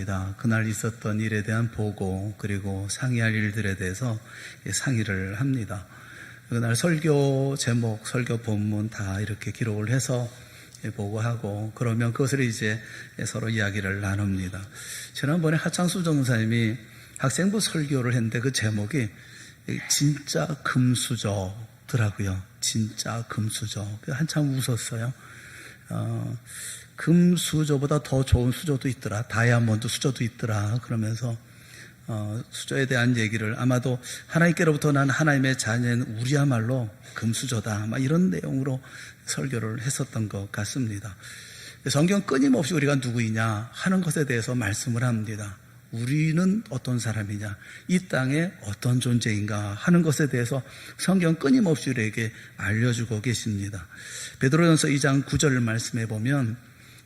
합니다. 그날 있었던 일에 대한 보고, 그리고 상의할 일들에 대해서 상의를 합니다. 그날 설교 제목, 설교 본문 다 이렇게 기록을 해서 보고하고, 그러면 그것을 이제 서로 이야기를 나눕니다. 지난번에 하창수 전사님이 학생부 설교를 했는데 그 제목이 진짜 금수저더라고요. 진짜 금수저. 한참 웃었어요. 금수저보다 더 좋은 수저도 있더라. 다이아몬드 수저도 있더라. 그러면서 수저에 대한 얘기를, 아마도 하나님께로부터 난 하나님의 자녀인 우리야말로 금수저다, 막 이런 내용으로 설교를 했었던 것 같습니다. 성경 끊임없이 우리가 누구이냐 하는 것에 대해서 말씀을 합니다. 우리는 어떤 사람이냐, 이 땅에 어떤 존재인가 하는 것에 대해서 성경 끊임없이 우리에게 알려주고 계십니다. 베드로전서 2장 9절 말씀에 보면,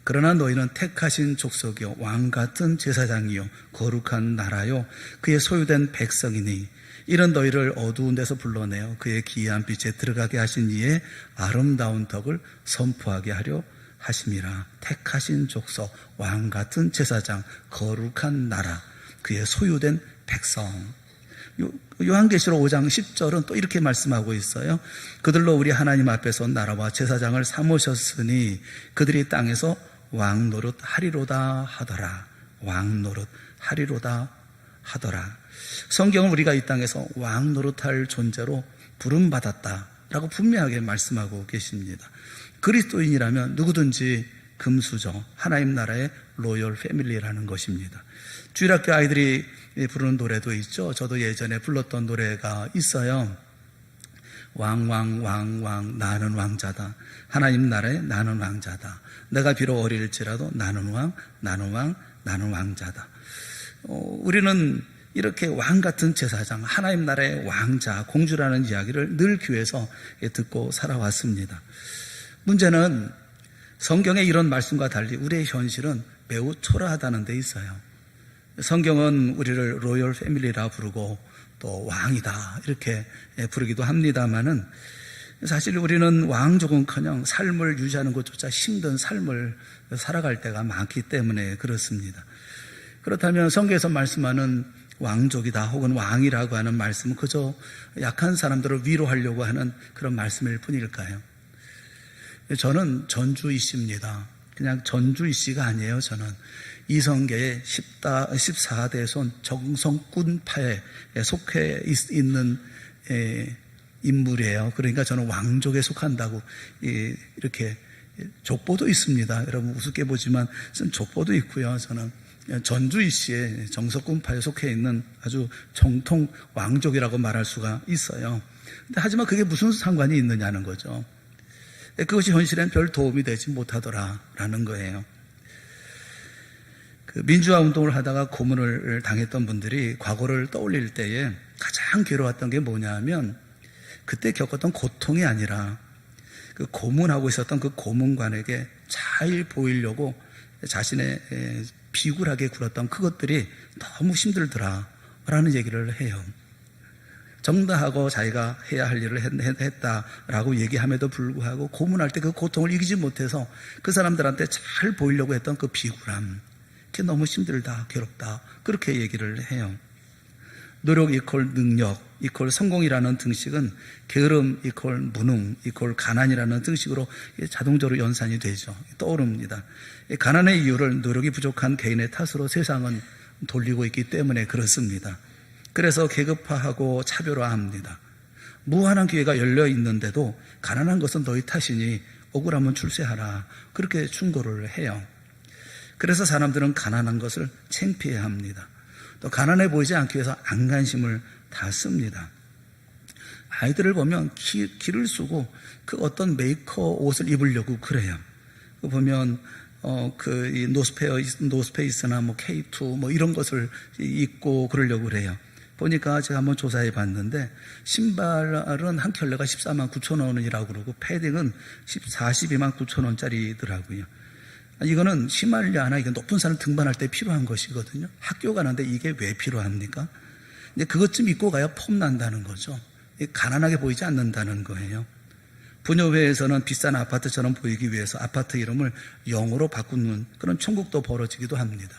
그러나 너희는 택하신 족속이요 왕같은 제사장이요 거룩한 나라요 그의 소유된 백성이니, 이런 너희를 어두운 데서 불러내어 그의 기이한 빛에 들어가게 하신 이의 아름다운 덕을 선포하게 하려 하심이라. 택하신 족속, 왕같은 제사장, 거룩한 나라, 그의 소유된 백성. 요한계시록 5장 10절은 또 이렇게 말씀하고 있어요. 그들로 우리 하나님 앞에서 나라와 제사장을 삼으셨으니 그들이 땅에서 왕노릇 하리로다 하더라. 왕노릇 하리로다 하더라. 성경은 우리가 이 땅에서 왕노릇할 존재로 부름받았다라고 분명하게 말씀하고 계십니다. 그리스도인이라면 누구든지 금수저, 하나님 나라의 로열 패밀리라는 것입니다. 주일학교 아이들이 부르는 노래도 있죠. 저도 예전에 불렀던 노래가 있어요. 왕 나는 왕자다. 하나님 나라에 나는 왕자다. 내가 비록 어릴지라도 나는 왕자다. 우리는 이렇게 왕 같은 제사장, 하나님 나라의 왕자, 공주라는 이야기를 늘 교회에서 듣고 살아왔습니다. 문제는 성경의 이런 말씀과 달리 우리의 현실은 매우 초라하다는 데 있어요. 성경은 우리를 로열 패밀리라 부르고 또 왕이다 이렇게 부르기도 합니다만은, 사실 우리는 왕족은커녕 삶을 유지하는 것조차 힘든 삶을 살아갈 때가 많기 때문에 그렇습니다. 그렇다면 성경에서 말씀하는 왕족이다 혹은 왕이라고 하는 말씀은 그저 약한 사람들을 위로하려고 하는 그런 말씀일 뿐일까요? 저는 전주이씨입니다. 그냥 전주이씨가 아니에요. 저는 이성계의 14대손 정성군파에 속해 있는 인물이에요. 그러니까 저는 왕족에 속한다고 이렇게 족보도 있습니다. 여러분 우습게 보지만 족보도 있고요. 저는 전주이씨의 정석군파에 속해 있는 아주 정통 왕족이라고 말할 수가 있어요. 하지만 그게 무슨 상관이 있느냐는 거죠. 그것이 현실엔 별 도움이 되지 못하더라라는 거예요. 그 민주화 운동을 하다가 고문을 당했던 분들이 과거를 떠올릴 때에 가장 괴로웠던 게 뭐냐면, 그때 겪었던 고통이 아니라 그 고문하고 있었던 그 고문관에게 잘 보이려고 자신의 비굴하게 굴었던 그것들이 너무 힘들더라라는 얘기를 해요. 정당하고 자기가 해야 할 일을 했다라고 얘기함에도 불구하고 고문할 때 그 고통을 이기지 못해서 그 사람들한테 잘 보이려고 했던 그 비굴함, 그게 너무 힘들다, 괴롭다, 그렇게 얘기를 해요. 노력 이퀄 능력 이퀄 성공이라는 등식은 게으름 이퀄 무능 이퀄 가난이라는 등식으로 자동적으로 연산이 되죠. 떠오릅니다. 가난의 이유를 노력이 부족한 개인의 탓으로 세상은 돌리고 있기 때문에 그렇습니다. 그래서 계급화하고 차별화합니다. 무한한 기회가 열려 있는데도 가난한 것은 너희 탓이니 억울하면 출세하라, 그렇게 충고를 해요. 그래서 사람들은 가난한 것을 창피해합니다. 또 가난해 보이지 않기 위해서 안간힘을 다 씁니다. 아이들을 보면 기를 쓰고 그 어떤 메이커 옷을 입으려고 그래요. 보면 이 노스페이스나 뭐 K2 뭐 이런 것을 입고 그러려고 그래요. 보니까 제가 한번 조사해 봤는데, 신발은 한 켤레가 14만 9천 원이라고 그러고 패딩은 42만 9천 원짜리더라고요. 이거는 히말라야나 이게 높은 산을 등반할 때 필요한 것이거든요. 학교 가는데 이게 왜 필요합니까? 근데 그것 좀 입고 가야 폼난다는 거죠. 가난하게 보이지 않는다는 거예요. 부녀회에서는 비싼 아파트처럼 보이기 위해서 아파트 이름을 영어로 바꾸는 그런 천국도 벌어지기도 합니다.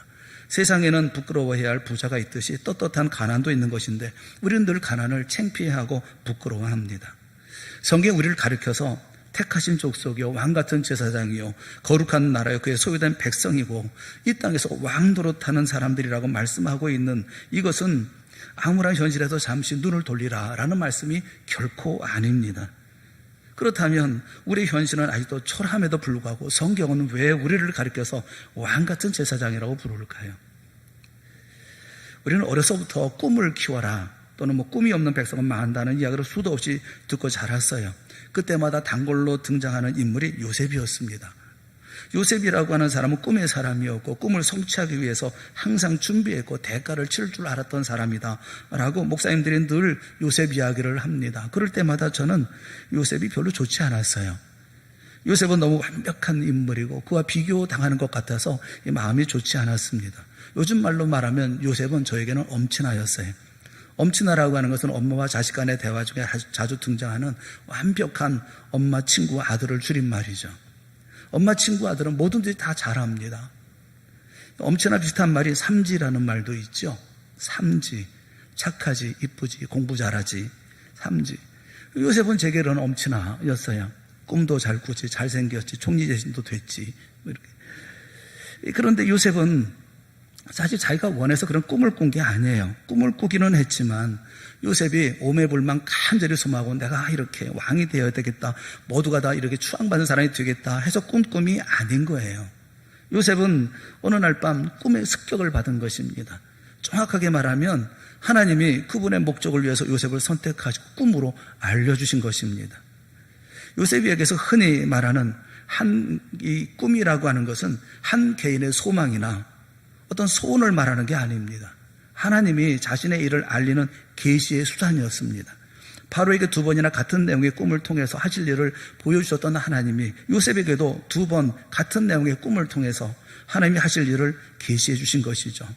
세상에는 부끄러워해야 할 부자가 있듯이 떳떳한 가난도 있는 것인데 우리는 늘 가난을 창피해하고 부끄러워합니다. 성경이 우리를 가르쳐서 택하신 족속이요 왕같은 제사장이요 거룩한 나라요 그의 소유된 백성이고 이 땅에서 왕 노릇하는 사람들이라고 말씀하고 있는 이것은 암울한 현실에서 잠시 눈을 돌리라 라는 말씀이 결코 아닙니다. 그렇다면 우리의 현실은 아직도 초라함에도 불구하고 성경은 왜 우리를 가르쳐서 왕같은 제사장이라고 부를까요? 우리는 어려서부터 꿈을 키워라 또는 꿈이 없는 백성은 망한다는 이야기를 수도 없이 듣고 자랐어요. 그때마다 단골로 등장하는 인물이 요셉이었습니다. 요셉이라고 하는 사람은 꿈의 사람이었고 꿈을 성취하기 위해서 항상 준비했고 대가를 치를 줄 알았던 사람이다 라고 목사님들이 늘 요셉 이야기를 합니다. 그럴 때마다 저는 요셉이 별로 좋지 않았어요. 요셉은 너무 완벽한 인물이고 그와 비교당하는 것 같아서 마음이 좋지 않았습니다. 요즘 말로 말하면 요셉은 저에게는 엄친아였어요. 엄친아라고 하는 것은 엄마와 자식 간의 대화 중에 자주 등장하는 완벽한 엄마, 친구, 아들을 줄임말이죠. 엄마, 친구, 아들은 뭐든지 다 잘합니다. 엄친아 비슷한 말이 삼지라는 말도 있죠. 삼지, 착하지, 이쁘지, 공부 잘하지, 삼지. 요셉은 제게로는 엄친아였어요. 꿈도 잘 꾸지, 잘생겼지, 총리 대신도 됐지. 그런데 요셉은 사실 자기가 원해서 그런 꿈을 꾼 게 아니에요. 꿈을 꾸기는 했지만 요셉이 오매불망 간절히 소망하고 내가 이렇게 왕이 되어야 되겠다, 모두가 다 이렇게 추앙받는 사람이 되겠다 해서 꾼 꿈이 아닌 거예요. 요셉은 어느 날 밤 꿈의 습격을 받은 것입니다. 정확하게 말하면 하나님이 그분의 목적을 위해서 요셉을 선택하시고 꿈으로 알려주신 것입니다. 요셉에게서 흔히 말하는 이 꿈이라고 하는 것은 한 개인의 소망이나 어떤 소원을 말하는 게 아닙니다. 하나님이 자신의 일을 알리는 계시의 수단이었습니다. 바로에게 2번이나 같은 내용의 꿈을 통해서 하실 일을 보여주셨던 하나님이 요셉에게도 2번 같은 내용의 꿈을 통해서 하나님이 하실 일을 계시해 주신 것이죠.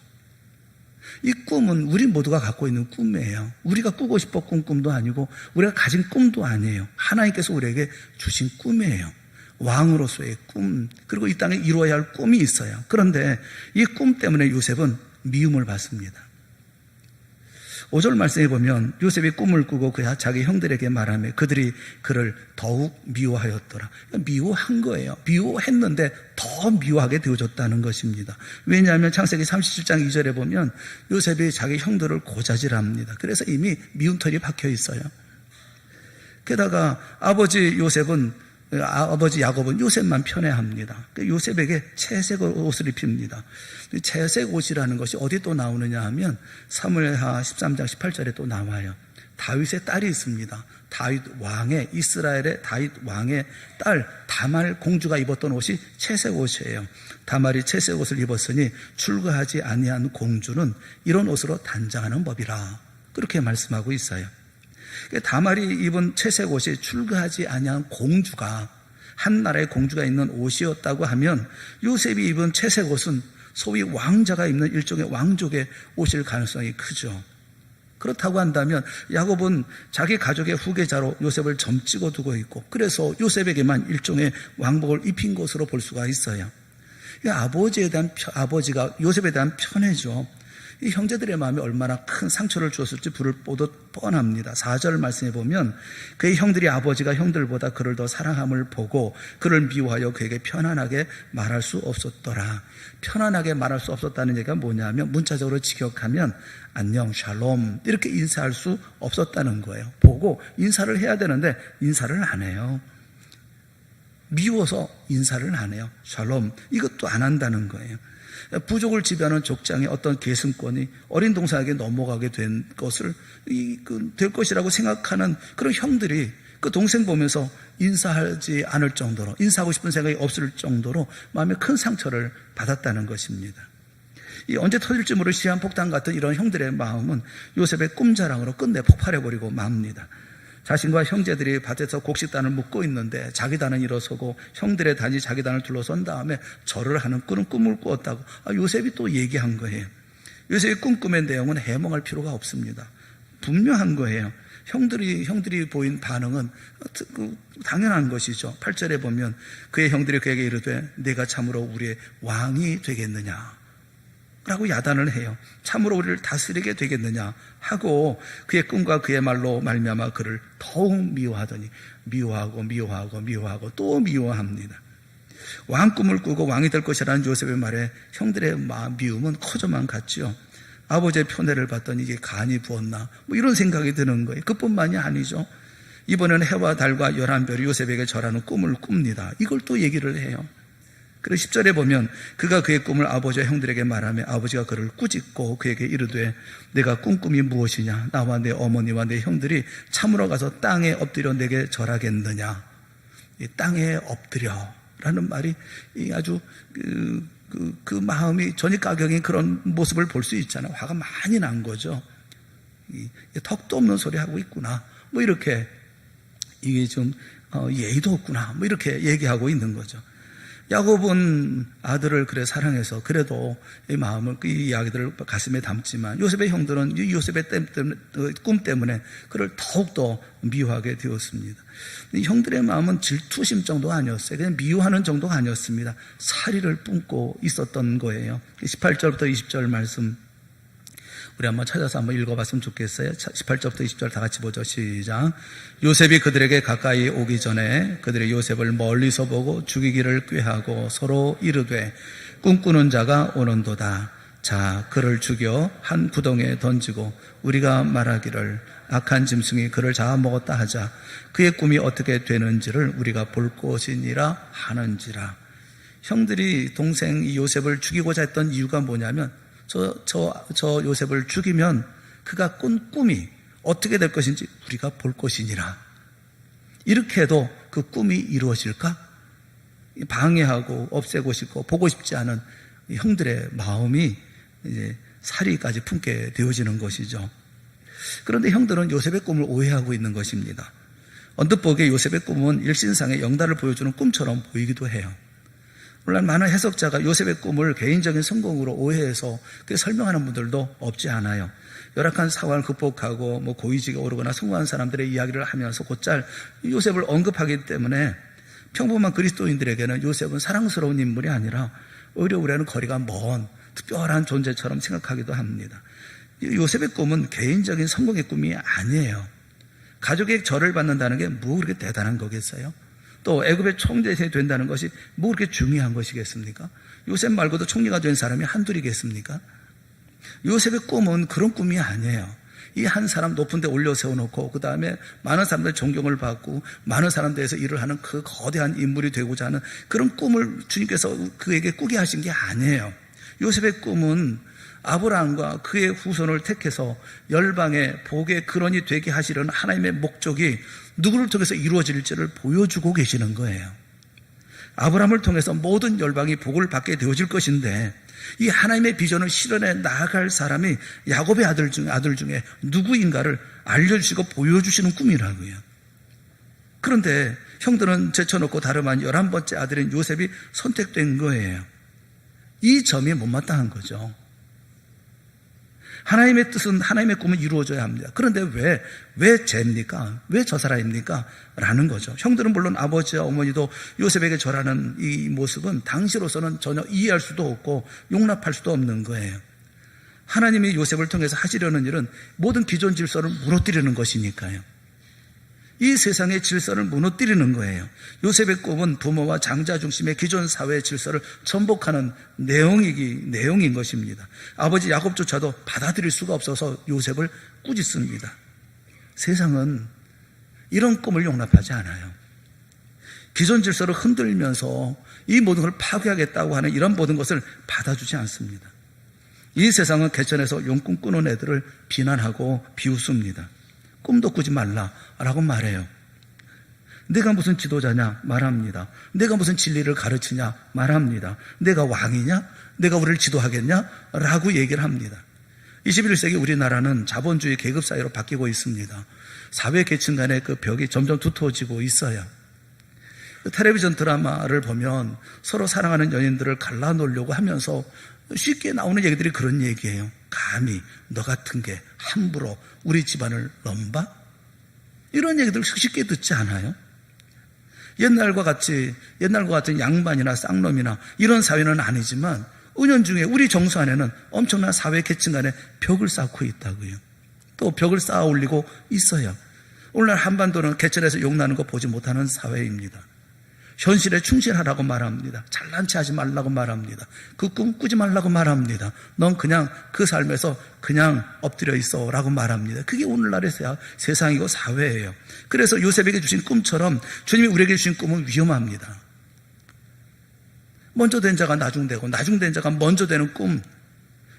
이 꿈은 우리 모두가 갖고 있는 꿈이에요. 우리가 꾸고 싶어 꾼 꿈도 아니고 우리가 가진 꿈도 아니에요. 하나님께서 우리에게 주신 꿈이에요. 왕으로서의 꿈, 그리고 이 땅에 이루어야 할 꿈이 있어요. 그런데 이 꿈 때문에 요셉은 미움을 받습니다. 5절 말씀에 보면 요셉이 꿈을 꾸고 자기 형들에게 말하며 그들이 그를 더욱 미워하였더라. 미워한 거예요. 미워했는데 더 미워하게 되어졌다는 것입니다. 왜냐하면 창세기 37장 2절에 보면 요셉이 자기 형들을 고자질합니다. 그래서 이미 미운 털이 박혀 있어요. 게다가 아버지 야곱은 요셉만 편애합니다. 요셉에게 채색 옷을 입힙니다. 채색 옷이라는 것이 어디 또 나오느냐 하면 사무엘하 13장 18절에 또 나와요. 다윗의 딸이 있습니다. 이스라엘의 다윗 왕의 딸 다말 공주가 입었던 옷이 채색 옷이에요. 다말이 채색 옷을 입었으니 출가하지 아니한 공주는 이런 옷으로 단장하는 법이라, 그렇게 말씀하고 있어요. 다말이 입은 채색 옷이 출가하지 아니한 공주가, 한 나라의 공주가 입는 옷이었다고 하면 요셉이 입은 채색 옷은 소위 왕자가 입는 일종의 왕족의 옷일 가능성이 크죠. 그렇다고 한다면 야곱은 자기 가족의 후계자로 요셉을 점찍어 두고 있고, 그래서 요셉에게만 일종의 왕복을 입힌 것으로 볼 수가 있어요. 아버지가 요셉에 대한 편애죠. 이 형제들의 마음이 얼마나 큰 상처를 주었을지 불을 보듯 뻔합니다. 4절 말씀해 보면 그의 형들이 아버지가 형들보다 그를 더 사랑함을 보고 그를 미워하여 그에게 편안하게 말할 수 없었더라. 편안하게 말할 수 없었다는 얘기가 뭐냐면 문자적으로 직역하면 안녕, 샬롬 이렇게 인사할 수 없었다는 거예요. 보고 인사를 해야 되는데 인사를 안 해요. 미워서 인사를 안 해요. 샬롬 이것도 안 한다는 거예요. 부족을 지배하는 족장의 어떤 계승권이 어린 동생에게 넘어가게 된 것을 될 것이라고 생각하는 그런 형들이 그 동생 보면서 인사하지 않을 정도로, 인사하고 싶은 생각이 없을 정도로 마음에 큰 상처를 받았다는 것입니다. 언제 터질지 모를 시한폭탄 같은 이런 형들의 마음은 요셉의 꿈자랑으로 끝내 폭발해버리고 맙니다. 자신과 형제들이 밭에서 곡식단을 묶고 있는데 자기 단은 일어서고 형들의 단이 자기 단을 둘러선 다음에 절을 하는 그런 꿈을 꾸었다고 요셉이 또 얘기한 거예요. 요셉의 꿈꿈의 내용은 해몽할 필요가 없습니다. 분명한 거예요. 형들이 보인 반응은 당연한 것이죠. 8절에 보면 그의 형들이 그에게 이르되 네가 참으로 우리의 왕이 되겠느냐. 라고 야단을 해요. 참으로 우리를 다스리게 되겠느냐 하고 그의 꿈과 그의 말로 말미암아 그를 더욱 미워하더니 미워하고 또 미워합니다. 왕 꿈을 꾸고 왕이 될 것이라는 요셉의 말에 형들의 미움은 커져만 갔죠. 아버지의 편애를 봤더니 이게 간이 부었나 이런 생각이 드는 거예요. 그뿐만이 아니죠. 이번에는 해와 달과 11별이 요셉에게 절하는 꿈을 꿉니다. 이걸 또 얘기를 해요. 그래서 10절에 보면 그가 그의 꿈을 아버지와 형들에게 말하며 아버지가 그를 꾸짖고 그에게 이르되 내가 꾼 꿈이 무엇이냐? 나와 내 어머니와 내 형들이 참으로 가서 땅에 엎드려 내게 절하겠느냐? 이 땅에 엎드려라는 말이 아주 그 마음이 전입가경인 그런 모습을 볼 수 있잖아요. 화가 많이 난 거죠. 턱도 없는 소리 하고 있구나. 이렇게 이게 좀 예의도 없구나. 이렇게 얘기하고 있는 거죠. 야곱은 아들을 그래 사랑해서 그래도 이 마음을 이 이야기들을 가슴에 담지만 요셉의 형들은 이 요셉의 꿈 때문에 그를 더욱더 미워하게 되었습니다. 형들의 마음은 질투심 정도가 아니었어요. 그냥 미워하는 정도가 아니었습니다. 사리를 뿜고 있었던 거예요. 18절부터 20절 말씀 우리 한번 찾아서 한번 읽어봤으면 좋겠어요. 18절부터 20절 다 같이 보죠. 시작. 요셉이 그들에게 가까이 오기 전에 그들이 요셉을 멀리서 보고 죽이기를 꾀하고 서로 이르되 꿈꾸는 자가 오는도다. 자, 그를 죽여 한 구덩이에 던지고 우리가 말하기를 악한 짐승이 그를 잡아먹었다 하자. 그의 꿈이 어떻게 되는지를 우리가 볼 것이니라 하는지라. 형들이 동생 요셉을 죽이고자 했던 이유가 뭐냐면 저 요셉을 죽이면 그가 꾼 꿈이 어떻게 될 것인지 우리가 볼 것이니라. 이렇게 해도 그 꿈이 이루어질까? 방해하고 없애고 싶고 보고 싶지 않은 형들의 마음이 이제 사리까지 품게 되어지는 것이죠. 그런데 형들은 요셉의 꿈을 오해하고 있는 것입니다. 언뜻 보기에 요셉의 꿈은 일신상의 영달을 보여주는 꿈처럼 보이기도 해요. 물론 많은 해석자가 요셉의 꿈을 개인적인 성공으로 오해해서 그렇게 설명하는 분들도 없지 않아요. 열악한 상황을 극복하고 고위직에 오르거나 성공한 사람들의 이야기를 하면서 곧잘 요셉을 언급하기 때문에 평범한 그리스도인들에게는 요셉은 사랑스러운 인물이 아니라 오히려 우리와는 거리가 먼 특별한 존재처럼 생각하기도 합니다. 요셉의 꿈은 개인적인 성공의 꿈이 아니에요. 가족의 절을 받는다는 게 뭐 그렇게 대단한 거겠어요? 또 애굽의 총대장이 된다는 것이 뭐 그렇게 중요한 것이겠습니까? 요셉 말고도 총리가 된 사람이 한둘이겠습니까? 요셉의 꿈은 그런 꿈이 아니에요. 이 한 사람 높은 데 올려 세워놓고 그 다음에 많은 사람들 존경을 받고 많은 사람들에서 일을 하는 그 거대한 인물이 되고자 하는 그런 꿈을 주님께서 그에게 꾸게 하신 게 아니에요. 요셉의 꿈은 아브라함과 그의 후손을 택해서 열방의 복의 근원이 되게 하시려는 하나님의 목적이 누구를 통해서 이루어질지를 보여주고 계시는 거예요. 아브라함을 통해서 모든 열방이 복을 받게 되어질 것인데 이 하나님의 비전을 실현해 나아갈 사람이 야곱의 아들 중에 누구인가를 알려주시고 보여주시는 꿈이라고요. 그런데 형들은 제쳐놓고 다름 아닌 11번째 아들인 요셉이 선택된 거예요. 이 점이 못마땅한 거죠. 하나님의 뜻은 하나님의 꿈은 이루어져야 합니다. 그런데 왜 쟤입니까? 왜 저 사람입니까? 라는 거죠. 형들은 물론 아버지와 어머니도 요셉에게 절하는 이 모습은 당시로서는 전혀 이해할 수도 없고 용납할 수도 없는 거예요. 하나님이 요셉을 통해서 하시려는 일은 모든 기존 질서를 무너뜨리는 것이니까요. 이 세상의 질서를 무너뜨리는 거예요. 요셉의 꿈은 부모와 장자 중심의 기존 사회의 질서를 전복하는 내용인 것입니다. 아버지 야곱조차도 받아들일 수가 없어서 요셉을 꾸짖습니다. 세상은 이런 꿈을 용납하지 않아요. 기존 질서를 흔들면서 이 모든 걸 파괴하겠다고 하는 이런 모든 것을 받아주지 않습니다. 이 세상은 개천에서 용꿈 꾸는 애들을 비난하고 비웃습니다. 꿈도 꾸지 말라라고 말해요. 내가 무슨 지도자냐? 말합니다. 내가 무슨 진리를 가르치냐? 말합니다. 내가 왕이냐? 내가 우리를 지도하겠냐? 라고 얘기를 합니다. 21세기 우리나라는 자본주의 계급사회로 바뀌고 있습니다. 사회 계층 간의 그 벽이 점점 두터워지고 있어요. 텔레비전 드라마를 보면 서로 사랑하는 연인들을 갈라놓으려고 하면서 쉽게 나오는 얘기들이 그런 얘기예요. 감히 너 같은 게 함부로 우리 집안을 넘봐? 이런 얘기들 쉽게 듣지 않아요? 옛날과 같은 양반이나 쌍놈이나 이런 사회는 아니지만 은연중에 우리 정서 안에는 엄청난 사회 계층 간에 벽을 쌓고 있다고요. 또 벽을 쌓아 올리고 있어요. 오늘날 한반도는 개천에서 욕나는 거 보지 못하는 사회입니다. 현실에 충실하라고 말합니다. 잘난 체 하지 말라고 말합니다. 그 꿈 꾸지 말라고 말합니다. 넌 그냥 그 삶에서 그냥 엎드려 있어 라고 말합니다. 그게 오늘날의 세상이고 사회예요. 그래서 요셉에게 주신 꿈처럼 주님이 우리에게 주신 꿈은 위험합니다. 먼저 된 자가 나중되고 나중된 자가 먼저 되는 꿈,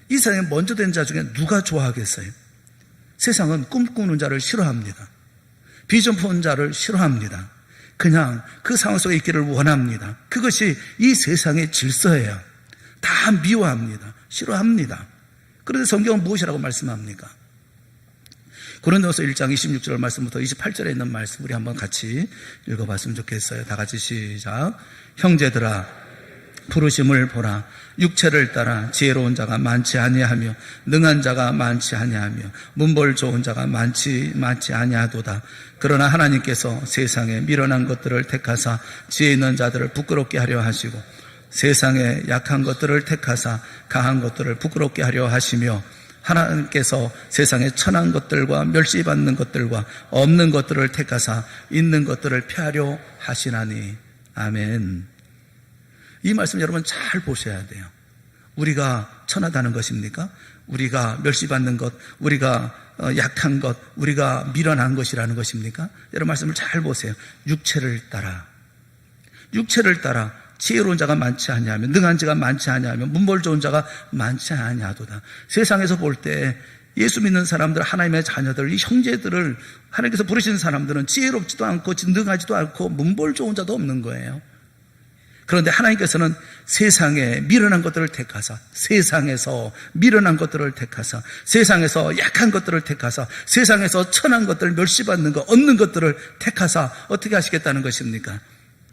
이 세상에 먼저 된 자 중에 누가 좋아하겠어요? 세상은 꿈꾸는 자를 싫어합니다. 비전 푸는 자를 싫어합니다. 그냥 그 상황 속에 있기를 원합니다. 그것이 이 세상의 질서예요. 다 미워합니다. 싫어합니다. 그런데 성경은 무엇이라고 말씀합니까? 고린도서 1장 26절 말씀부터 28절에 있는 말씀 우리 한번 같이 읽어봤으면 좋겠어요. 다 같이 시작. 형제들아 부르심을 보라. 육체를 따라 지혜로운 자가 많지 아니하며 능한 자가 많지 아니하며 문벌 좋은 자가 많지 아니하도다. 그러나 하나님께서 세상에 미련한 것들을 택하사 지혜 있는 자들을 부끄럽게 하려 하시고 세상에 약한 것들을 택하사 강한 것들을 부끄럽게 하려 하시며 하나님께서 세상에 천한 것들과 멸시받는 것들과 없는 것들을 택하사 있는 것들을 폐하려 하시나니. 아멘. 이 말씀 여러분 잘 보셔야 돼요. 우리가 천하다는 것입니까? 우리가 멸시받는 것, 우리가 약한 것, 우리가 미련한 것이라는 것입니까? 여러분 말씀을 잘 보세요. 육체를 따라 지혜로운 자가 많지 아니하며 능한 자가 많지 아니하며 문벌 좋은 자가 많지 아니하도다. 세상에서 볼 때 예수 믿는 사람들, 하나님의 자녀들, 이 형제들을 하나님께서 부르시는 사람들은 지혜롭지도 않고 능하지도 않고 문벌 좋은 자도 없는 거예요. 그런데 하나님께서는 세상에 미련한 것들을 택하사 세상에서 미련한 것들을 택하사 세상에서 약한 것들을 택하사 세상에서 천한 것들 멸시받는 것 얻는 것들을 택하사 어떻게 하시겠다는 것입니까?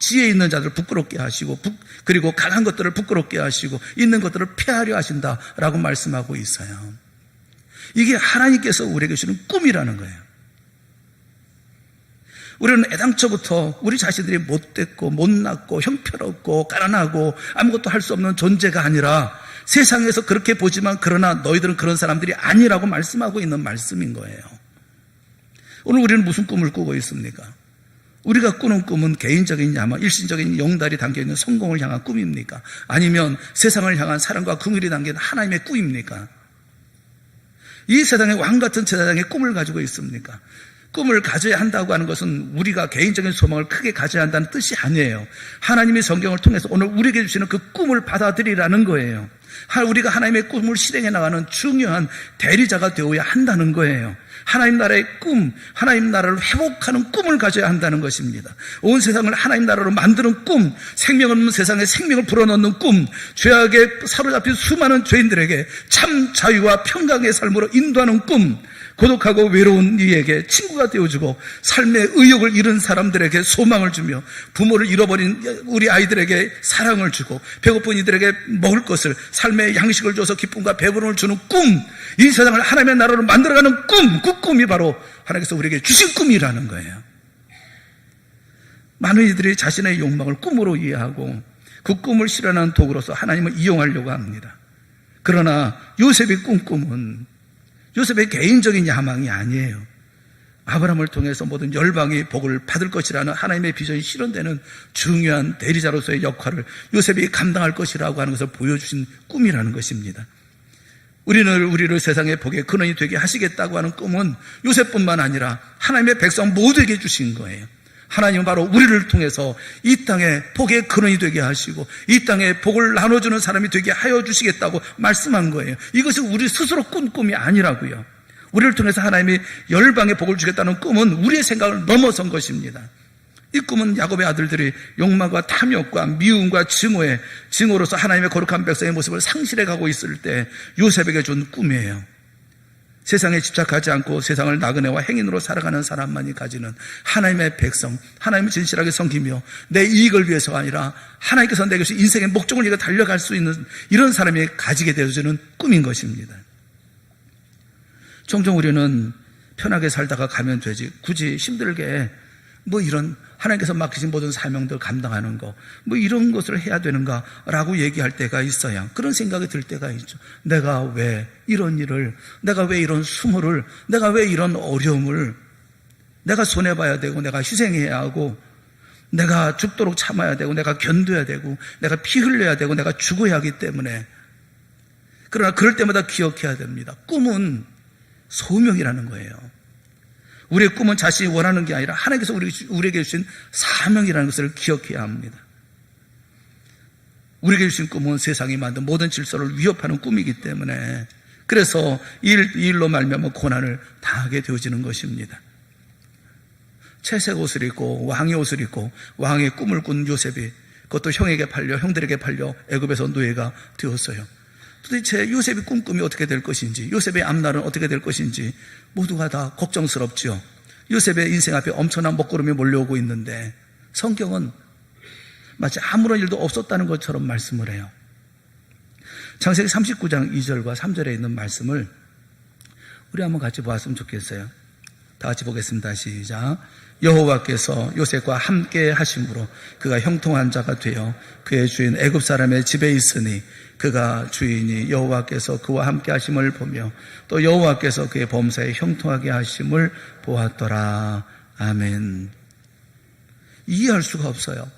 지혜 있는 자들을 부끄럽게 하시고 그리고 강한 것들을 부끄럽게 하시고 있는 것들을 폐하려 하신다라고 말씀하고 있어요. 이게 하나님께서 우리에게 주는 꿈이라는 거예요. 우리는 애당초부터 우리 자신들이 못됐고 못났고 형편없고 가난하고 아무것도 할 수 없는 존재가 아니라 세상에서 그렇게 보지만 그러나 너희들은 그런 사람들이 아니라고 말씀하고 있는 말씀인 거예요. 오늘 우리는 무슨 꿈을 꾸고 있습니까? 우리가 꾸는 꿈은 개인적인 야망, 일신적인 영달이 담겨있는 성공을 향한 꿈입니까? 아니면 세상을 향한 사랑과 긍휼이 담긴 하나님의 꿈입니까? 이 세상에 왕같은 제사장의 꿈을 가지고 있습니까? 꿈을 가져야 한다고 하는 것은 우리가 개인적인 소망을 크게 가져야 한다는 뜻이 아니에요. 하나님의 성경을 통해서 오늘 우리에게 주시는 그 꿈을 받아들이라는 거예요. 우리가 하나님의 꿈을 실행해 나가는 중요한 대리자가 되어야 한다는 거예요. 하나님 나라의 꿈, 하나님 나라를 회복하는 꿈을 가져야 한다는 것입니다. 온 세상을 하나님 나라로 만드는 꿈, 생명 없는 세상에 생명을 불어넣는 꿈, 죄악에 사로잡힌 수많은 죄인들에게 참 자유와 평강의 삶으로 인도하는 꿈, 고독하고 외로운 이에게 친구가 되어주고 삶의 의욕을 잃은 사람들에게 소망을 주며 부모를 잃어버린 우리 아이들에게 사랑을 주고 배고픈 이들에게 먹을 것을 삶의 양식을 줘서 기쁨과 배부름을 주는 꿈, 이 세상을 하나님의 나라로 만들어가는 꿈, 그 꿈이 바로 하나님께서 우리에게 주신 꿈이라는 거예요. 많은 이들이 자신의 욕망을 꿈으로 이해하고 그 꿈을 실현하는 도구로서 하나님을 이용하려고 합니다. 그러나 요셉의 꿈은 요셉의 개인적인 야망이 아니에요. 아브라함을 통해서 모든 열방이 복을 받을 것이라는 하나님의 비전이 실현되는 중요한 대리자로서의 역할을 요셉이 감당할 것이라고 하는 것을 보여주신 꿈이라는 것입니다. 우리를 세상의 복의 근원이 되게 하시겠다고 하는 꿈은 요셉뿐만 아니라 하나님의 백성 모두에게 주신 거예요. 하나님은 바로 우리를 통해서 이 땅에 복의 근원이 되게 하시고 이 땅에 복을 나눠주는 사람이 되게 하여 주시겠다고 말씀한 거예요. 이것이 우리 스스로 꾼 꿈이 아니라고요. 우리를 통해서 하나님이 열방에 복을 주겠다는 꿈은 우리의 생각을 넘어선 것입니다. 이 꿈은 야곱의 아들들이 욕망과 탐욕과 미움과 증오로서 하나님의 거룩한 백성의 모습을 상실해 가고 있을 때 요셉에게 준 꿈이에요. 세상에 집착하지 않고 세상을 나그네와 행인으로 살아가는 사람만이 가지는 하나님의 백성, 하나님을 진실하게 섬기며 내 이익을 위해서가 아니라 하나님께서 내게 주신 인생의 목적을 위해 달려갈 수 있는 이런 사람이 가지게 되어주는 꿈인 것입니다. 종종 우리는 편하게 살다가 가면 되지 굳이 힘들게 뭐 이런 하나님께서 맡기신 모든 사명들 감당하는 거, 뭐 이런 것을 해야 되는가라고 얘기할 때가 있어요. 그런 생각이 들 때가 있죠. 내가 왜 이런 일을, 내가 왜 이런 수모를, 내가 왜 이런 어려움을 내가 손해봐야 되고, 내가 희생해야 하고, 내가 죽도록 참아야 되고, 내가 견뎌야 되고, 내가 피 흘려야 되고, 내가 죽어야 하기 때문에. 그러나 그럴 때마다 기억해야 됩니다. 꿈은 소명이라는 거예요. 우리의 꿈은 자신이 원하는 게 아니라 하나님께서 우리에게 주신 사명이라는 것을 기억해야 합니다. 우리에게 주신 꿈은 세상이 만든 모든 질서를 위협하는 꿈이기 때문에, 그래서 이 일로 말미암아 고난을 당하게 되어지는 것입니다. 채색 옷을 입고 왕의 옷을 입고 왕의 꿈을 꾼 요셉이, 그것도 형들에게 팔려 애굽에서 노예가 되었어요. 도대체 요셉의 꿈이 어떻게 될 것인지, 요셉의 앞날은 어떻게 될 것인지 모두가 다 걱정스럽지요. 요셉의 인생 앞에 엄청난 먹구름이 몰려오고 있는데 성경은 마치 아무런 일도 없었다는 것처럼 말씀을 해요. 창세기 39장 2절과 3절에 있는 말씀을 우리 한번 같이 보았으면 좋겠어요. 다 같이 보겠습니다. 시작. 여호와께서 요셉과 함께 하심으로 그가 형통한 자가 되어 그의 주인 애굽 사람의 집에 있으니 그가 주인이 여호와께서 그와 함께 하심을 보며 또 여호와께서 그의 범사에 형통하게 하심을 보았더라. 아멘. 이해할 수가 없어요.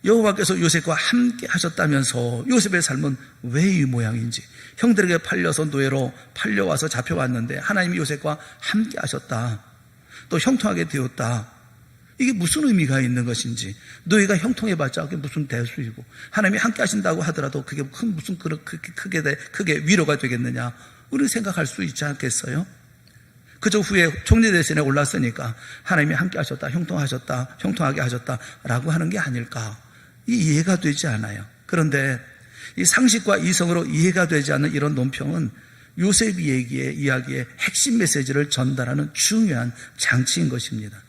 여호와께서 요셉과 함께 하셨다면서 요셉의 삶은 왜 이 모양인지, 형들에게 팔려서 노예로 팔려와서 잡혀왔는데 하나님이 요셉과 함께 하셨다, 또 형통하게 되었다, 이게 무슨 의미가 있는 것인지, 노예가 형통해봤자 그게 무슨 대수이고 하나님이 함께 하신다고 하더라도 그게 무슨 크게 위로가 되겠느냐, 우리 생각할 수 있지 않겠어요? 그저 후에 총리 대신에 올랐으니까 하나님이 함께 하셨다, 형통하게 하셨다라고 하는 게 아닐까, 이해가 되지 않아요. 그런데 이 상식과 이성으로 이해가 되지 않는 이런 논평은 요셉 이야기의 핵심 메시지를 전달하는 중요한 장치인 것입니다.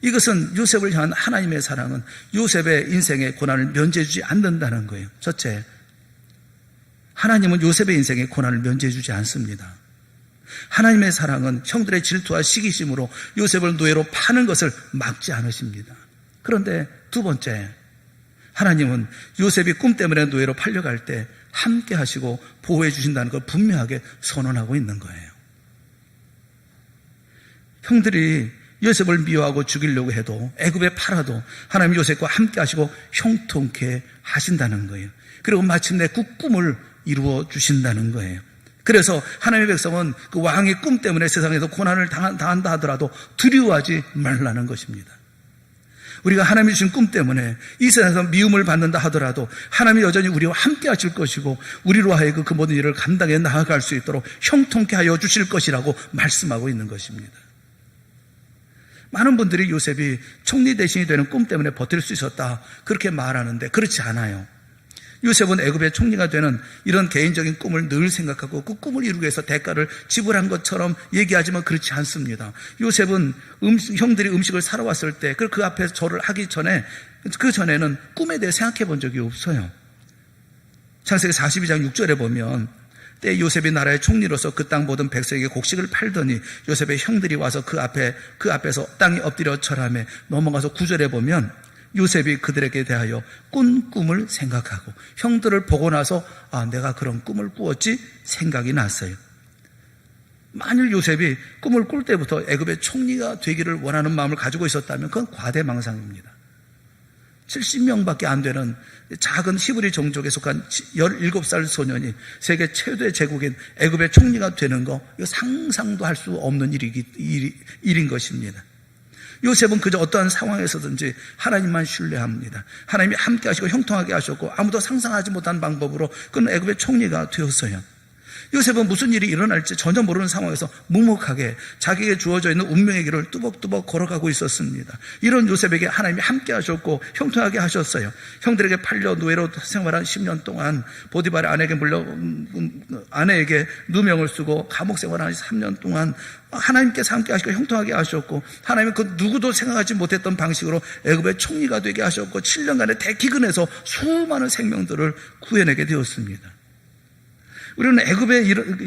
이것은 요셉을 향한 하나님의 사랑은 요셉의 인생의 고난을 면제해주지 않는다는 거예요. 첫째, 하나님은 요셉의 인생의 고난을 면제해주지 않습니다. 하나님의 사랑은 형들의 질투와 시기심으로 요셉을 노예로 파는 것을 막지 않으십니다. 그런데 두 번째, 하나님은 요셉이 꿈 때문에 노예로 팔려갈 때 함께 하시고 보호해 주신다는 걸 분명하게 선언하고 있는 거예요. 형들이 요셉을 미워하고 죽이려고 해도, 애굽에 팔아도 하나님 요셉과 함께 하시고 형통케 하신다는 거예요. 그리고 마침내 그 꿈을 이루어 주신다는 거예요. 그래서 하나님의 백성은 그 왕의 꿈 때문에 세상에서 고난을 당한다 하더라도 두려워하지 말라는 것입니다. 우리가 하나님이 주신 꿈 때문에 이 세상에서 미움을 받는다 하더라도 하나님이 여전히 우리와 함께 하실 것이고 우리로 하여금 그 모든 일을 감당해 나아갈 수 있도록 형통케 하여 주실 것이라고 말씀하고 있는 것입니다. 많은 분들이 요셉이 총리 대신이 되는 꿈 때문에 버틸 수 있었다, 그렇게 말하는데 그렇지 않아요. 요셉은 애굽의 총리가 되는 이런 개인적인 꿈을 늘 생각하고 그 꿈을 이루기 위해서 대가를 지불한 것처럼 얘기하지만 그렇지 않습니다. 요셉은 형들이 음식을 사러 왔을 때 그 앞에서 절을 하기 전에, 그 전에는 꿈에 대해 생각해 본 적이 없어요. 창세기 42장 6절에 보면 때 요셉이 나라의 총리로서 그 땅 모든 백성에게 곡식을 팔더니 요셉의 형들이 와서 그 앞에서 땅에 엎드려 절하며, 넘어가서 9절에 보면 요셉이 그들에게 대하여 꾼 꿈을 생각하고 형들을 보고 나서 내가 그런 꿈을 꾸었지 생각이 났어요. 만일 요셉이 꿈을 꿀 때부터 애굽의 총리가 되기를 원하는 마음을 가지고 있었다면 그건 과대망상입니다. 70명밖에 안 되는 작은 히브리 종족에 속한 17살 소년이 세계 최대의 제국인 애굽의 총리가 되는 거, 이거 상상도 할 수 없는 일인 것입니다. 요셉은 그저 어떠한 상황에서든지 하나님만 신뢰합니다. 하나님이 함께 하시고 형통하게 하셨고 아무도 상상하지 못한 방법으로 그는 애굽의 총리가 되었어요. 요셉은 무슨 일이 일어날지 전혀 모르는 상황에서 묵묵하게 자기에게 주어져 있는 운명의 길을 뚜벅뚜벅 걸어가고 있었습니다. 이런 요셉에게 하나님이 함께 하셨고 형통하게 하셨어요. 형들에게 팔려 노예로 생활한 10년 동안 보디발의 아내에게 누명을 쓰고 감옥 생활한 3년 동안 하나님께서 함께 하시고 형통하게 하셨고, 하나님은 그 누구도 생각하지 못했던 방식으로 애굽의 총리가 되게 하셨고 7년간의 대기근에서 수많은 생명들을 구해내게 되었습니다. 우리는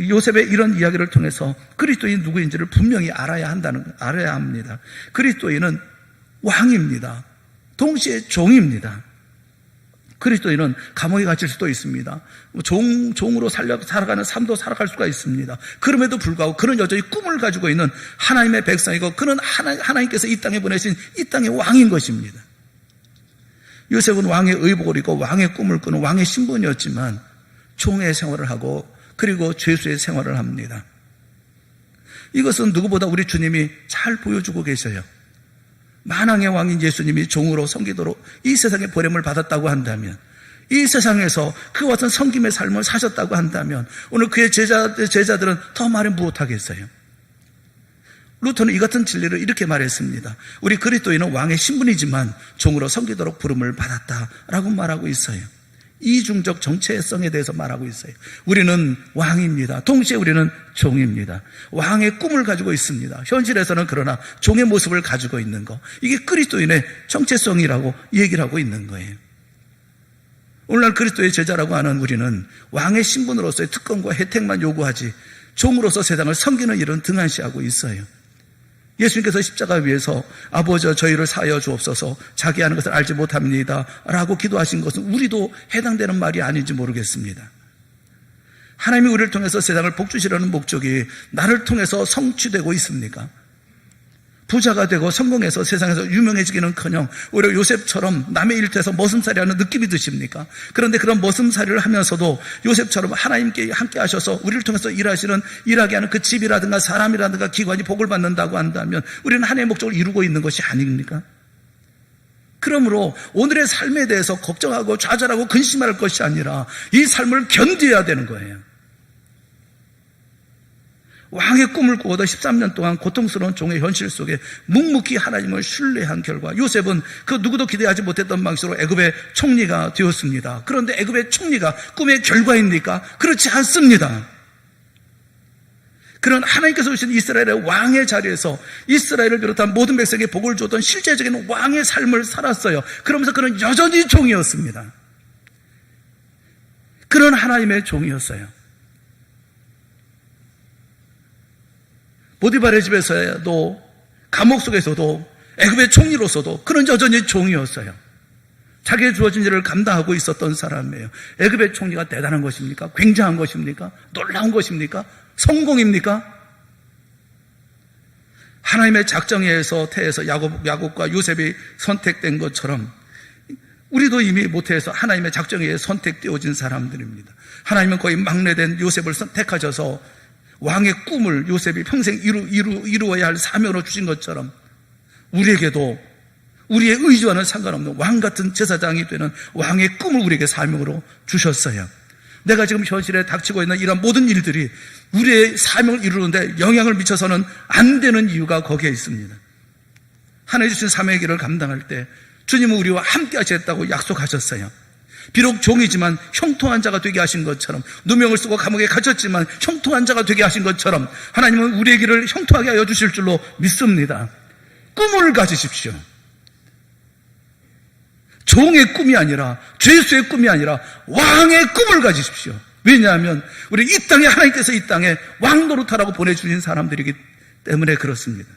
요셉의 이런 이야기를 통해서 그리스도인이 누구인지를 분명히 알아야 합니다. 그리스도인은 왕입니다. 동시에 종입니다. 그리스도인은 감옥에 갇힐 수도 있습니다. 종으로 살아가는 삶도 살아갈 수가 있습니다. 그럼에도 불구하고 그는 여전히 꿈을 가지고 있는 하나님의 백성이고 그는 하나님께서 이 땅에 보내신 이 땅의 왕인 것입니다. 요셉은 왕의 의복을 입고 왕의 꿈을 꾸는 왕의 신분이었지만 종의 생활을 하고 그리고 죄수의 생활을 합니다. 이것은 누구보다 우리 주님이 잘 보여주고 계셔요. 만왕의 왕인 예수님이 종으로 섬기도록 이 세상에 보냄을 받았다고 한다면, 이 세상에서 그와 같은 섬김의 삶을 사셨다고 한다면 오늘 그의 제자들은 더 말을 무엇하겠어요? 루터는 이 같은 진리를 이렇게 말했습니다. 우리 그리스도인은 왕의 신분이지만 종으로 섬기도록 부름을 받았다라고 말하고 있어요. 이중적 정체성에 대해서 말하고 있어요. 우리는 왕입니다. 동시에 우리는 종입니다. 왕의 꿈을 가지고 있습니다. 현실에서는 그러나 종의 모습을 가지고 있는 것, 이게 그리스도인의 정체성이라고 얘기를 하고 있는 거예요. 오늘날 그리스도의 제자라고 하는 우리는 왕의 신분으로서의 특권과 혜택만 요구하지 종으로서 세상을 섬기는 일은 등한시하고 있어요. 예수님께서 십자가 위에서 아버지여 저희를 사하여 주옵소서 자기 하는 것을 알지 못합니다 라고 기도하신 것은 우리도 해당되는 말이 아닌지 모르겠습니다. 하나님이 우리를 통해서 세상을 복주시려는 목적이 나를 통해서 성취되고 있습니까? 부자가 되고 성공해서 세상에서 유명해지기는커녕 오히려 요셉처럼 남의 일터에서 머슴살이 하는 느낌이 드십니까? 그런데 그런 머슴살이를 하면서도 요셉처럼 하나님께 함께 하셔서 우리를 통해서 일하게 하는 그 집이라든가 사람이라든가 기관이 복을 받는다고 한다면 우리는 하나님의 목적을 이루고 있는 것이 아닙니까? 그러므로 오늘의 삶에 대해서 걱정하고 좌절하고 근심할 것이 아니라 이 삶을 견뎌야 되는 거예요. 왕의 꿈을 꾸어도 13년 동안 고통스러운 종의 현실 속에 묵묵히 하나님을 신뢰한 결과 요셉은 그 누구도 기대하지 못했던 방식으로 애굽의 총리가 되었습니다. 그런데 애굽의 총리가 꿈의 결과입니까? 그렇지 않습니다. 그런 하나님께서 주신 이스라엘의 왕의 자리에서 이스라엘을 비롯한 모든 백성에게 복을 주었던 실제적인 왕의 삶을 살았어요. 그러면서 그는 여전히 종이었습니다. 그런 하나님의 종이었어요. 보디발의 집에서도 감옥 속에서도 애굽의 총리로서도 그는 여전히 종이었어요. 자기의 주어진 일을 감당하고 있었던 사람이에요. 애굽의 총리가 대단한 것입니까? 굉장한 것입니까? 놀라운 것입니까? 성공입니까? 하나님의 작정에서 태에서 야곱과 요셉이 선택된 것처럼 우리도 이미 모태에서 하나님의 작정에 의해 선택되어진 사람들입니다. 하나님은 거의 막내된 요셉을 선택하셔서 왕의 꿈을 요셉이 평생 이루어야 할 사명으로 주신 것처럼 우리에게도 우리의 의지와는 상관없는 왕 같은 제사장이 되는 왕의 꿈을 우리에게 사명으로 주셨어요. 내가 지금 현실에 닥치고 있는 이런 모든 일들이 우리의 사명을 이루는데 영향을 미쳐서는 안 되는 이유가 거기에 있습니다. 하나님 주신 사명의 길을 감당할 때 주님은 우리와 함께 하시겠다고 약속하셨어요. 비록 종이지만 형통한 자가 되게 하신 것처럼, 누명을 쓰고 감옥에 갇혔지만 형통한 자가 되게 하신 것처럼 하나님은 우리의 길을 형통하게 하여 주실 줄로 믿습니다. 꿈을 가지십시오. 종의 꿈이 아니라, 죄수의 꿈이 아니라 왕의 꿈을 가지십시오. 왜냐하면 우리 이 땅에 하나님께서 이 땅에 왕 노릇하라고 보내주신 사람들이기 때문에 그렇습니다.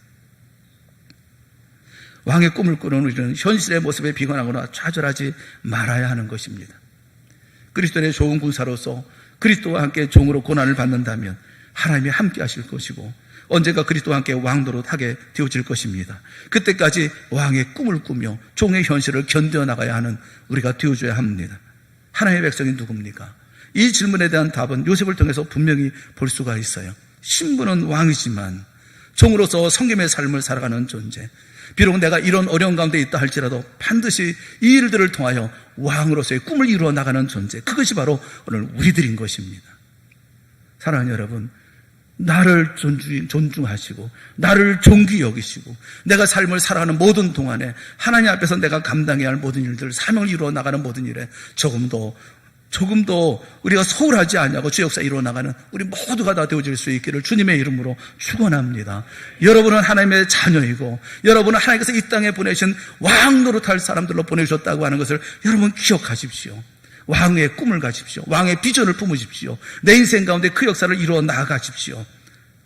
왕의 꿈을 꾸는 우리는 현실의 모습에 비관하거나 좌절하지 말아야 하는 것입니다. 그리스도의 좋은 군사로서 그리스도와 함께 종으로 고난을 받는다면 하나님이 함께 하실 것이고 언젠가 그리스도와 함께 왕노릇하게 되어질 것입니다. 그때까지 왕의 꿈을 꾸며 종의 현실을 견뎌나가야 하는 우리가 되어줘야 합니다. 하나님의 백성이 누굽니까? 이 질문에 대한 답은 요셉을 통해서 분명히 볼 수가 있어요. 신분은 왕이지만 종으로서 섬김의 삶을 살아가는 존재, 비록 내가 이런 어려운 가운데 있다 할지라도 반드시 이 일들을 통하여 왕으로서의 꿈을 이루어 나가는 존재, 그것이 바로 오늘 우리들인 것입니다. 사랑하는 여러분, 나를 존중하시고 나를 존귀 여기시고 내가 삶을 살아가는 모든 동안에 하나님 앞에서 내가 감당해야 할 모든 일들, 사명을 이루어 나가는 모든 일에 조금도 우리가 소홀하지 않냐고 주 역사 이루어 나가는 우리 모두가 다 되어질 수 있기를 주님의 이름으로 축원합니다. 여러분은 하나님의 자녀이고 여러분은 하나님께서 이 땅에 보내신 왕 노릇할 사람들로 보내주셨다고 하는 것을 여러분 기억하십시오. 왕의 꿈을 가십시오. 왕의 비전을 품으십시오. 내 인생 가운데 그 역사를 이루어 나가십시오.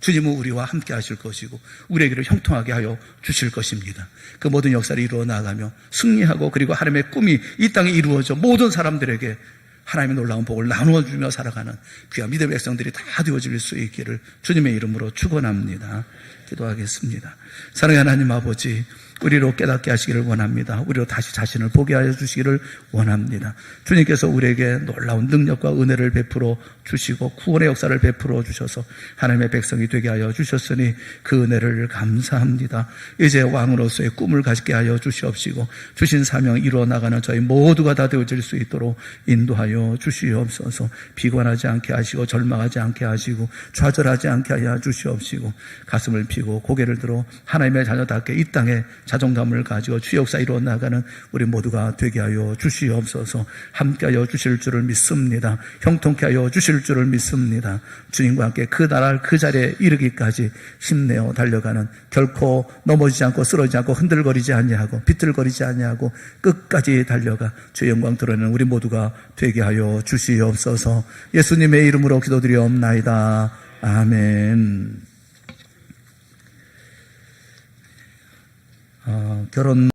주님은 우리와 함께 하실 것이고 우리에게를 형통하게 하여 주실 것입니다. 그 모든 역사를 이루어 나가며 승리하고 그리고 하나님의 꿈이 이 땅에 이루어져 모든 사람들에게 하나님의 놀라운 복을 나누어 주며 살아가는 귀한 믿음의 백성들이 다 되어질 수 있기를 주님의 이름으로 축원합니다. 기도하겠습니다. 사랑의 하나님 아버지, 우리로 깨닫게 하시기를 원합니다. 우리로 다시 자신을 보게 하여 주시기를 원합니다. 주님께서 우리에게 놀라운 능력과 은혜를 베풀어 주시고 구원의 역사를 베풀어 주셔서 하나님의 백성이 되게 하여 주셨으니 그 은혜를 감사합니다. 이제 왕으로서의 꿈을 가지게 하여 주시옵시고 주신 사명 이루어 나가는 저희 모두가 다 되어질 수 있도록 인도하여 주시옵소서. 비관하지 않게 하시고 절망하지 않게 하시고 좌절하지 않게 하여 주시옵시고 가슴을 피고 고개를 들어 하나님의 자녀답게 이 땅에 자존감을 가지고 주의 역사 이루어 나가는 우리 모두가 되게 하여 주시옵소서. 함께하여 주실 줄을 믿습니다. 형통케 하여 주실 줄을 믿습니다. 주님과 함께 그 나라를 그 자리에 이르기까지 힘내어 달려가는, 결코 넘어지지 않고 쓰러지지 않고 흔들거리지 아니하고 비틀거리지 아니하고 끝까지 달려가 주의 영광 드러내는 우리 모두가 되게 하여 주시옵소서. 예수님의 이름으로 기도드리옵나이다. 아멘. 결혼